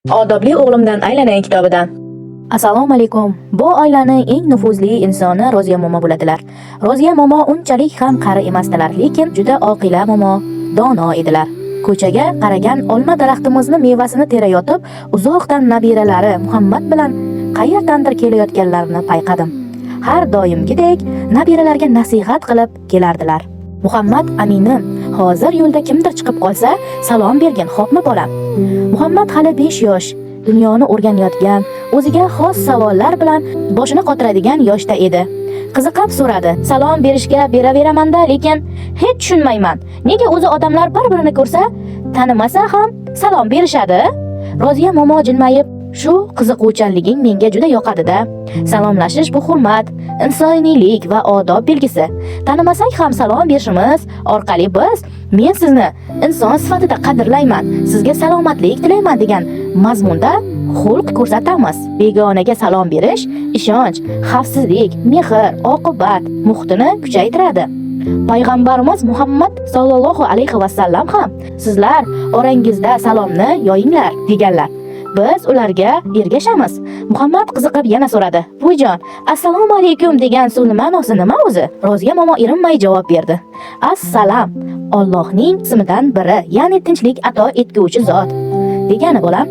Odobli o'g'limdan aylanay kitobidan. Assalomu alaykum. Bu oilaning eng nufuzli insoni Roziya momo bo'ladilar. Roziya momo unchalik ham qari emasdilar, lekin juda oqila momo, dono edilar. Ko'chaga qaragan olma daraxtimizni mevasini terayotib, uzoqdan nabiralari Muhammad bilan qayerdandir kelayotganlarini payqadim. Har doimgidek nabiralarga nasihat qilib kelardilar. Muhammad aminim, hozir yo'lda kimdir chiqib qolsa, salom bergin, xo'pmi bolam? Muhammad hali 5 yosh. Dunyoni o'rganayotgan, o'ziga xos savollar bilan boshini qotiradigan yoshda edi. Qiziqib so'radi. Salom berishga beraveraman-da, lekin hech tushunmayman. Nega o'zi odamlar bir-birini ko'rsa, tanimasa ham salom berishadi? Roziya momo jilmayib, shu qiziquvchanliging menga juda yoqadi-da. Salomlashish bu hurmat, insoniylik va odob belgisi. Tanimasak ham salom berishimiz orqali men sizni inson sifatida qadrlayman, sizga salomatlik tilayman degan mazmunda xulq ko'rsatamiz. Begonaga salom berish ishonch, xavfsizlik, mehr, oqibat muhitini kuchaytiradi. Payg'ambarimiz Muhammad sallallohu alayhi va sallam ham sizlar orangizda salomni yoyinglar deganlar. Biz ularga ergashamiz. Muhammad qiziqib yana so'radi. "Buvijon, assalomu alaykum degan so'zning ma'nosi nima o'zi?" Roziya momo erinmay javob berdi. Assalom Allohning ismidan biri, ya'ni tinchlik ato etguvchi zot degani bo'lam.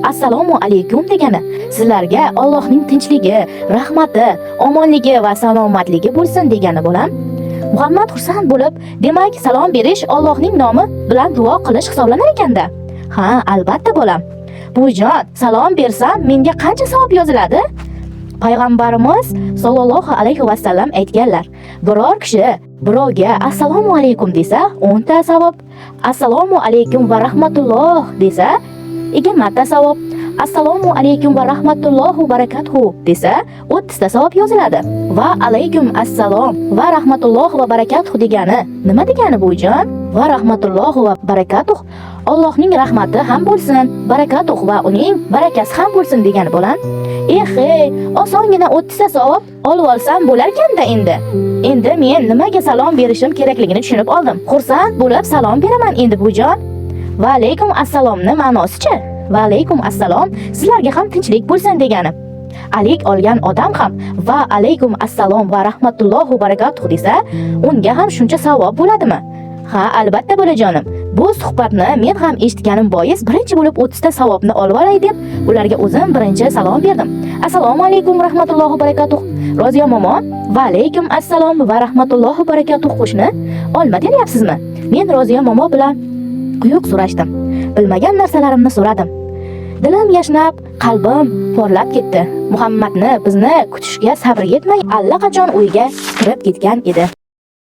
Assalomu alaykum degani sizlarga Allohning tinchligi, rahmati, omonligi va salomatligi bo'lsin degani bo'lam. Muhammad xursand bo'lib, demak salom berish Allohning nomi bilan duo qilish hisoblanar ekanda. Ha, albatta bo'lam. Buvijon, salom bersam menga qancha savob yoziladi? Payg'ambarimiz sollallohu alayhi va sallam aytganlar. Biror kishi birovga assalomu alaykum desa 10 ta savob, assalomu alaykum va rahmatulloh desa 20 ta savob, assalomu alaykum va rahmatullohu barakatuhu desa 30 ta savob yoziladi. Va alaykum assalom va rahmatulloh va barakatuhu degani nima degani buvijon? Va rahmatullohu va barakatuh Allohning rahmati ham bo'lsin, barakatuh va uning barakasi ham bo'lsin degani bo'lan. Osongina 30 ta savob olib olsam bo'lar ekanda endi. Endi men nimaga salom berishim kerakligini tushunib oldim. Xursand bo'lib salom beraman endi buvijon. Va alaykum assalomni ma'nosichi? Va alaykum assalom sizlarga ham tinchlik bo'lsin degani. Alik olgan odam ham va alaykum assalom va rahmatullohu barakatuh desa, unga ham shuncha savob bo'ladimi? Ha, albatta bolajonim. Bu suhbatni men ham eshitganim bois birinchi bo'lib 30 ta savobni olib olay deb ularga o'zim birinchi salom berdim. Assalomu alaykum rahmatullohi barakatuh. Roziya momo, va alaykum assalom va rahmatullohi barakatuh qo'shni olma deryapsizmi? Men Roziya momo bilan quyuq so'rashdim. Bilmagan narsalarimni so'radim. Dilim yashnab, qalbim porlab ketdi. Muhammadni bizni kutishga sabri yetmay allaqachon uyga kirib ketgan edi.